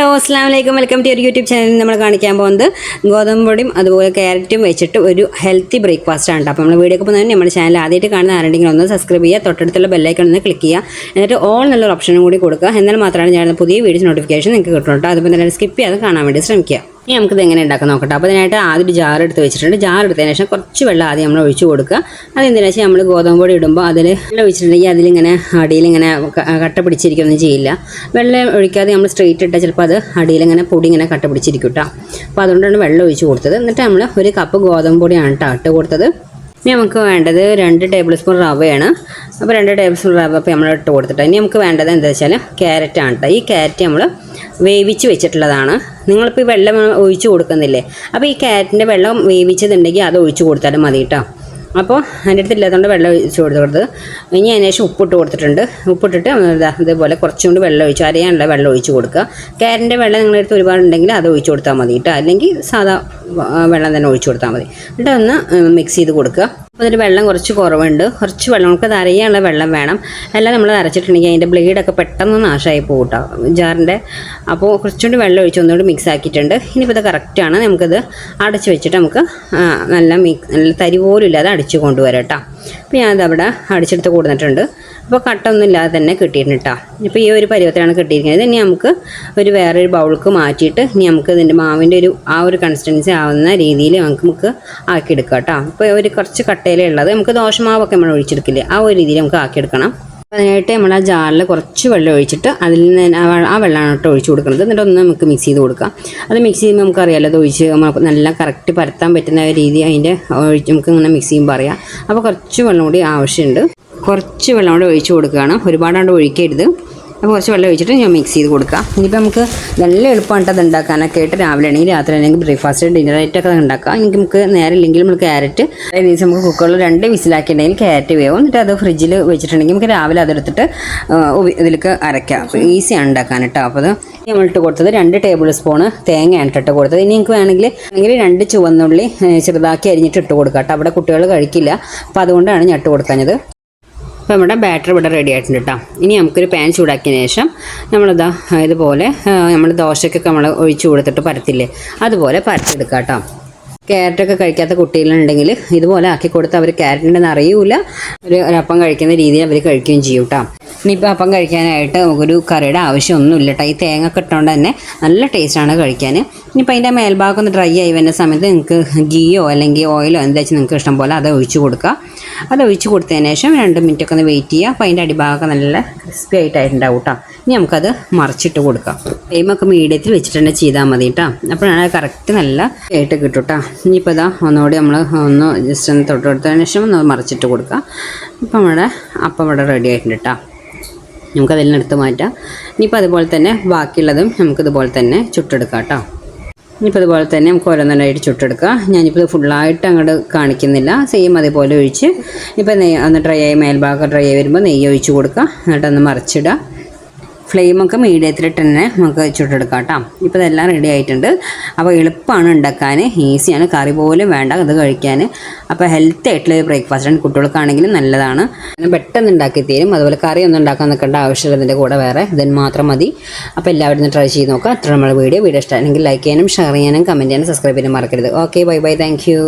Hello അസ്സലാമു അലൈക്കും welcome to YouTube channel. നമ്മൾ കാണിക്കാൻ പോകുന്നത് ഗോതമ്പ് പൊടിയും അതുപോലെ ക്യാരറ്റും വെച്ചിട്ട് ഒരു ഹെൽത്തി ബ്രേക്ക്ഫാസ്റ്റ് ആണ്. അപ്പോൾ നമ്മൾ വീഡിയോ പോകുന്നതിന് നമ്മുടെ ചാനൽ ആദ്യമായിട്ട് കാണുന്ന ആരുണ്ടെങ്കിൽ ഒന്ന് സബ്സ്ക്രൈബ് ചെയ്യുക, തൊട്ടടുത്തുള്ള ബെല്ലൈക്കൺ ഒന്ന് ക്ലിക്ക് ചെയ്യുക, എന്നിട്ട് ഓൾ എന്നുള്ള ഓപ്ഷനും കൂടി കൊടുക്കുക. എന്നാൽ മാത്രമാണ് ഞാൻ പുതിയ വീഡിയോസ് നോട്ടിഫിക്കേഷൻ നിങ്ങൾക്ക് കിട്ടുന്നുണ്ട്. അതുപോലെ തന്നെ സ്കിപ്പ് ചെയ്യാതെ കാണാൻ വേണ്ടി ശ്രമിക്കുക. ഇനി നമുക്കിത് എങ്ങനെ ഉണ്ടാക്കാൻ നോക്കട്ടെ. അപ്പോൾ അതിനായിട്ട് ആദ്യം ഒരു ജാർ എടുത്ത് വെച്ചിട്ടുണ്ട്. ജാർ എടുത്തതിന് ശേഷം കുറച്ച് വെള്ളം ആദ്യം നമ്മൾ ഒഴിച്ച് കൊടുക്കുക. അതെന്തിനാ വെച്ചാൽ നമ്മൾ ഗോതമ്പ് പൊടി ഇടുമ്പോൾ അതിൽ വെള്ളം ഒഴിച്ചിട്ടുണ്ടെങ്കിൽ അതിലിങ്ങനെ അടിയിലിങ്ങനെ കട്ട പിടിച്ചിരിക്കുകയൊന്നും ചെയ്യില്ല. വെള്ളം ഒഴിക്കാതെ നമ്മൾ സ്ട്രെയിറ്റ് ഇട്ടാൽ ചിലപ്പോൾ അത് അടിയിലിങ്ങനെ പൊടി ഇങ്ങനെ കട്ട പിടിച്ചിരിക്കും കേട്ടോ. അപ്പോൾ അതുകൊണ്ടാണ് വെള്ളം ഒഴിച്ച് കൊടുത്തത്. എന്നിട്ട് നമ്മൾ ഒരു കപ്പ് ഗോതമ്പ് പൊടിയാണ് കേട്ടോ ഇട്ട് കൊടുത്തത്. ഇനി നമുക്ക് വേണ്ടത് 2 ടേബിൾ സ്പൂൺ റവയാണ്. അപ്പോൾ 2 ടേബിൾ സ്പൂൺ റവ അപ്പോൾ നമ്മൾ ഇട്ട് കൊടുത്തിട്ട് ഇനി നമുക്ക് വേണ്ടത് എന്താ വെച്ചാൽ ക്യാരറ്റാണ് കേട്ടോ. ഈ ക്യാരറ്റ് നമ്മൾ വേവിച്ച് വെച്ചിട്ടുള്ളതാണ്. നിങ്ങളിപ്പോൾ ഈ വെള്ളം ഒഴിച്ച് കൊടുക്കുന്നില്ലേ, അപ്പോൾ ഈ ക്യാരറ്റിൻ്റെ വെള്ളം വേവിച്ചതുണ്ടെങ്കിൽ അത് ഒഴിച്ച് കൊടുത്താലും മതി കേട്ടോ. അപ്പോൾ അതിൻ്റെ അടുത്ത് ഇല്ലാത്തതുകൊണ്ട് വെള്ളം ഒഴിച്ച് കൊടുത്തത്. ഇനി അതിന് ശേഷം ഉപ്പിട്ട് കൊടുത്തിട്ടുണ്ട്. ഉപ്പിട്ടിട്ട് ഇതേപോലെ കുറച്ചും കൂടി വെള്ളം ഒഴിച്ച് അരയാനുള്ള വെള്ളം ഒഴിച്ച് കൊടുക്കുക. ക്യാരറ്റിൻ്റെ വെള്ളം നിങ്ങളുടെ അടുത്ത് ഒരുപാടുണ്ടെങ്കിൽ അത് ഒഴിച്ച് കൊടുത്താൽ മതി കേട്ടോ, അല്ലെങ്കിൽ സാധാ വെള്ളം തന്നെ ഒഴിച്ച് കൊടുത്താൽ മതി. എന്നിട്ട് ഒന്ന് മിക്സ് ചെയ്ത് കൊടുക്കുക. അപ്പോൾ അതിൽ വെള്ളം കുറച്ച് കുറവുണ്ട്, കുറച്ച് വെള്ളം നമുക്ക് അത് അരയാനുള്ള വെള്ളം വേണം. എല്ലാം നമ്മൾ അരച്ചിട്ടുണ്ടെങ്കിൽ അതിൻ്റെ ബ്ലേഡൊക്കെ പെട്ടെന്ന് നാശമായി പോകും കേട്ടോ ജാറിൻ്റെ. അപ്പോൾ കുറച്ചുകൂടി വെള്ളം ഒഴിച്ച് ഒന്നുകൂടി മിക്സ് ആക്കിയിട്ടുണ്ട്. ഇനിയിപ്പോൾ ഇത് കറക്റ്റാണ്. നമുക്കത് അടച്ച് വെച്ചിട്ട് നമുക്ക് നല്ല തരി പോലും ഇല്ലാതെ അടിച്ച് കൊണ്ടുവരാം കേട്ടോ. അപ്പോൾ ഞാനത് അവിടെ അടിച്ചെടുത്ത് കൊടുത്തിട്ടുണ്ട്. അപ്പോൾ കട്ടൊന്നും ഇല്ലാതെ തന്നെ കിട്ടിയിട്ടുണ്ട് കേട്ടോ. ഇപ്പോൾ ഈ ഒരു പരുവത്തിലാണ് കിട്ടിയിരിക്കുന്നത്. ഇനി നമുക്ക് വേറൊരു ബൗൾക്ക് മാറ്റിയിട്ട് ഇനി നമുക്ക് ഇതിൻ്റെ മാവിൻ്റെ ഒരു കൺസിസ്റ്റൻസി ആവുന്ന രീതിയിൽ നമുക്ക് ആക്കിയെടുക്കാം കേട്ടോ. ഇപ്പോൾ ഒരു കുറച്ച് കട്ടയിലുള്ളത് നമുക്ക് ദോശമാവൊക്കെ നമ്മൾ ഒഴിച്ചെടുക്കില്ലേ, ആ ഒരു രീതിയിൽ നമുക്ക് ആക്കിയെടുക്കണം. അതിനായിട്ട് നമ്മൾ ആ ജാറിൽ കുറച്ച് വെള്ളം ഒഴിച്ചിട്ട് അതിൽ നിന്ന് ആ വെള്ളമാണ് കേട്ടോ ഒഴിച്ച് കൊടുക്കുന്നത്. എന്നിട്ട് ഒന്ന് നമുക്ക് മിക്സ് ചെയ്ത് കൊടുക്കാം. അത് മിക്സ് ചെയ്യുമ്പോൾ നമുക്കറിയാമല്ലോ, അത് ഒഴിച്ച് നമുക്ക് നല്ല കറക്റ്റ് പരത്താൻ പറ്റുന്ന രീതി അതിൻ്റെ നമുക്ക് ഇങ്ങനെ മിക്സ് ചെയ്യുമ്പോൾ അറിയാം. അപ്പോൾ കുറച്ച് വെള്ളം കൂടി ആവശ്യമുണ്ട്. കുറച്ച് വെള്ളം കൂടി ഒഴിച്ച് കൊടുക്കുകയാണ്, ഒരുപാടാണ്ട് ഒഴിക്കരുത്. അപ്പോൾ കുറച്ച് വെള്ളം ഒഴിച്ചിട്ട് ഞാൻ മിക്സ് ചെയ്ത് കൊടുക്കാം. ഇനിയിപ്പോൾ നമുക്ക് നല്ല എളുപ്പമായിട്ട് അത് ഉണ്ടാക്കാനൊക്കെ ആയിട്ട് രാവിലെ ആണെങ്കിൽ രാത്രി അല്ലെങ്കിൽ ബ്രേക്ക്ഫാസ്റ്റ് ഡിന്നറായിട്ടൊക്കെ അത് ഉണ്ടാക്കാം. നമുക്ക് നേരെ ഇല്ലെങ്കിൽ നമ്മൾ ക്യാരറ്റ് ദിവസം നമുക്ക് കുക്കറിൽ 2 വിസിലാക്കിയിട്ടുണ്ടെങ്കിൽ ക്യാരറ്റ് വേവും. എന്നിട്ട് അത് ഫ്രിഡ്ജിൽ വെച്ചിട്ടുണ്ടെങ്കിൽ നമുക്ക് രാവിലെ അതെടുത്തിട്ട് ഇതിലേക്ക് അരയ്ക്കാം. അപ്പോൾ ഈസിയാണ് ഉണ്ടാക്കാൻ കേട്ടോ. അപ്പോൾ അത് നമ്മളിട്ട് കൊടുത്തത് 2 ടേബിൾ സ്പൂണ് തേങ്ങയാണ് ഇട്ട് കൊടുത്തത്. ഇനി നിങ്ങൾക്ക് വേണമെങ്കിൽ 2 ചുവന്നുള്ളി ചെറുതാക്കി അരിഞ്ഞിട്ട് ഇട്ട് കൊടുക്കാം കേട്ടോ. അവിടെ കുട്ടികൾ കഴിക്കില്ല, അപ്പോൾ അതുകൊണ്ടാണ് ഞാൻ ഇട്ട് കൊടുക്കുന്നത്. അപ്പോൾ നമ്മുടെ ബാറ്റർ ഇവിടെ റെഡി ആയിട്ടുണ്ട് കേട്ടോ. ഇനി നമുക്കൊരു പാൻ ചൂടാക്കിയതിന് ശേഷം നമ്മളിതാ ഇതുപോലെ നമ്മൾ ദോശയ്ക്കൊക്കെ നമ്മൾ ഒഴിച്ച് കൊടുത്തിട്ട് പരത്തില്ലേ, അതുപോലെ പരത്തിയെടുക്കാം കേട്ടോ. ക്യാരറ്റൊക്കെ കഴിക്കാത്ത കുട്ടികളുണ്ടെങ്കിൽ ഇതുപോലെ ആക്കി കൊടുത്ത് അവർ ക്യാരറ്റിൻ്റെ അറിയൂല, ഒരു അപ്പം കഴിക്കുന്ന രീതിയിൽ അവർ കഴിക്കുകയും ചെയ്യും കേട്ടോ. ഇനിയിപ്പോൾ അപ്പം കഴിക്കാനായിട്ട് നമുക്കൊരു കറിയുടെ ആവശ്യമൊന്നുമില്ല കേട്ടോ. ഈ തേങ്ങ ഒക്കെ ഇട്ടുകൊണ്ട് തന്നെ നല്ല ടേസ്റ്റാണ് കഴിക്കാൻ. ഇനിയിപ്പോൾ അതിൻ്റെ മേൽഭാഗം ഒന്ന് ഡ്രൈ ആയി വരുന്ന സമയത്ത് നിങ്ങൾക്ക് ഗീയോ അല്ലെങ്കിൽ ഓയിലോ എന്താ വെച്ചാൽ നിങ്ങൾക്ക് ഇഷ്ടം പോലെ അത് ഒഴിച്ച് കൊടുക്കുക. അത് ഒഴിച്ച് കൊടുത്തതിന് ശേഷം 2 മിനിറ്റൊക്കെ ഒന്ന് വെയിറ്റ് ചെയ്യുക. അപ്പോൾ അതിൻ്റെ അടിഭാഗമൊക്കെ നല്ല ക്രിസ്പി ആയിട്ടുണ്ടാവും കേട്ടോ. ഇനി നമുക്കത് മറിച്ചിട്ട് കൊടുക്കാം. ഫ്ലെയിമൊക്കെ മീഡിയത്തിൽ വെച്ചിട്ട് തന്നെ ചെയ്താൽ മതി കേട്ടോ. അപ്പോഴാണ് കറക്റ്റ് നല്ല ആയിട്ട് കിട്ടും കേട്ടോ. ഇനിയിപ്പോൾ ഇതാ ഒന്നുകൂടി നമ്മൾ ഒന്ന് ജസ്റ്റ് ഒന്ന് തൊട്ടെടുത്തതിന് ശേഷം ഒന്ന് മറിച്ചിട്ട് കൊടുക്കുക. ഇപ്പം നമ്മുടെ അപ്പം ഇവിടെ റെഡി ആയിട്ടുണ്ട് കേട്ടോ. നമുക്കതിൽ നിന്ന് എടുത്ത് മാറ്റാം. ഇനിയിപ്പോൾ അതുപോലെ തന്നെ ബാക്കിയുള്ളതും നമുക്കിതുപോലെ തന്നെ ചുട്ടെടുക്കാം കേട്ടോ. ഇനിയിപ്പോൾ അതുപോലെ തന്നെ നമുക്ക് ഓരോന്നായിട്ട് ചുട്ടെടുക്കുക. ഞാനിപ്പോൾ ഇത് ഫുള്ളായിട്ട് അങ്ങോട്ട് കാണിക്കുന്നില്ല, സെയിം അതേപോലെ ഒഴിച്ച് ഇപ്പോൾ ഒന്ന് ഡ്രൈ ആയി മേൽഭാഗം ഡ്രൈ ആയി വരുമ്പോൾ നെയ്യ് ഒഴിച്ച് കൊടുക്കുക. എന്നിട്ടൊന്ന് മറിച്ചിടുക. ഫ്ലെയിമൊക്കെ മീഡിയത്തിലിട്ട് തന്നെ നമുക്ക് ചുട്ടെടുക്കാം കേട്ടോ. ഇപ്പോൾ ഇതെല്ലാം റെഡി ആയിട്ടുണ്ട്. അപ്പോൾ എളുപ്പമാണ് ഉണ്ടാക്കാൻ, ഈസിയാണ്, കറി പോലും വേണ്ട അത് കഴിക്കാൻ. അപ്പോൾ ഹെൽത്തി ആയിട്ടുള്ള ബ്രേക്ക്ഫാസ്റ്റാണ്, കുട്ടികൾക്കാണെങ്കിലും നല്ലതാണ്, പെട്ടെന്ന് ഉണ്ടാക്കി തീരും. അതുപോലെ കറി ഒന്നും ഉണ്ടാക്കാൻ നിൽക്കേണ്ട ആവശ്യമില്ല, ഇതിൻ്റെ കൂടെ വേറെ ഇതിന് മാത്രം മതി. അപ്പോൾ എല്ലാവരും ട്രൈ ചെയ്ത് നോക്കുക. അത്ര നമ്മുടെ വീഡിയോ ഇഷ്ടമാണെങ്കിൽ ലൈക്ക് ചെയ്യാനും ഷെയർ ചെയ്യാനും കമൻറ്റ് ചെയ്യാനും സബ്സ്ക്രൈബ് ചെയ്യാനും മറക്കരുത്. Okay, bye bye, thank you.